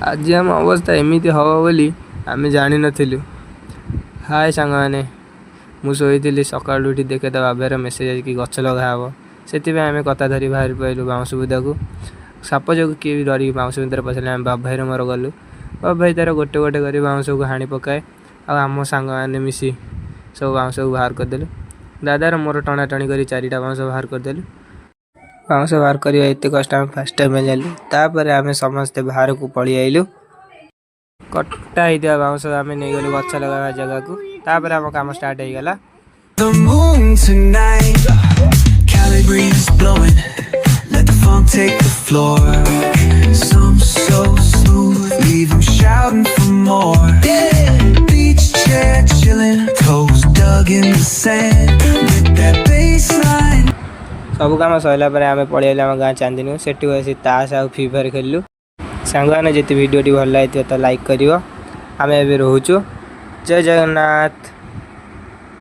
आज आम अवस्था एमती हम बोली आम जान नु। हाय सांग मैंने मुझे सका उठी देखे तो बाबार मेसेज कि गच लगा हे से आम कथा धरी बाहर पाइलु बाउंश बुदा को साप जो किए भी डर बाउंश भितर पसले आम बाबा भाई मोर गलु। बाबा भाई तार गोटे गोटे कर बाउंश को हाणी पकाए आम सांग मैंने मिसी सब बाउंश को बाहर करदेलु। दादार मोर टणा टणी कर चारिटा बाउंश बाहर करदेलु। बाउंश बाहर करवा एत कष्ट आम फास्ट टाइम जालु। तापर आम समस्ते बाहर को पलि आइलु। कटा होता बाउंश आम नहीं गलु गच लगा जगह को। तापर आम काम स्टार्ट हो गला। The moon tonight, Cali breeze blowing, let the funk take the floor. Some so smooth, leave them shouting for more. Beach chair chilling, toes dug in the sand, with that bass line. सब काम सरला आम पलि आम गाँ चांदनी से ताश आ free fire खेलु। सांग मैंने जी भिडियो भल लगी तो लाइक कर। आम ए रोचु। जय जगन्नाथ।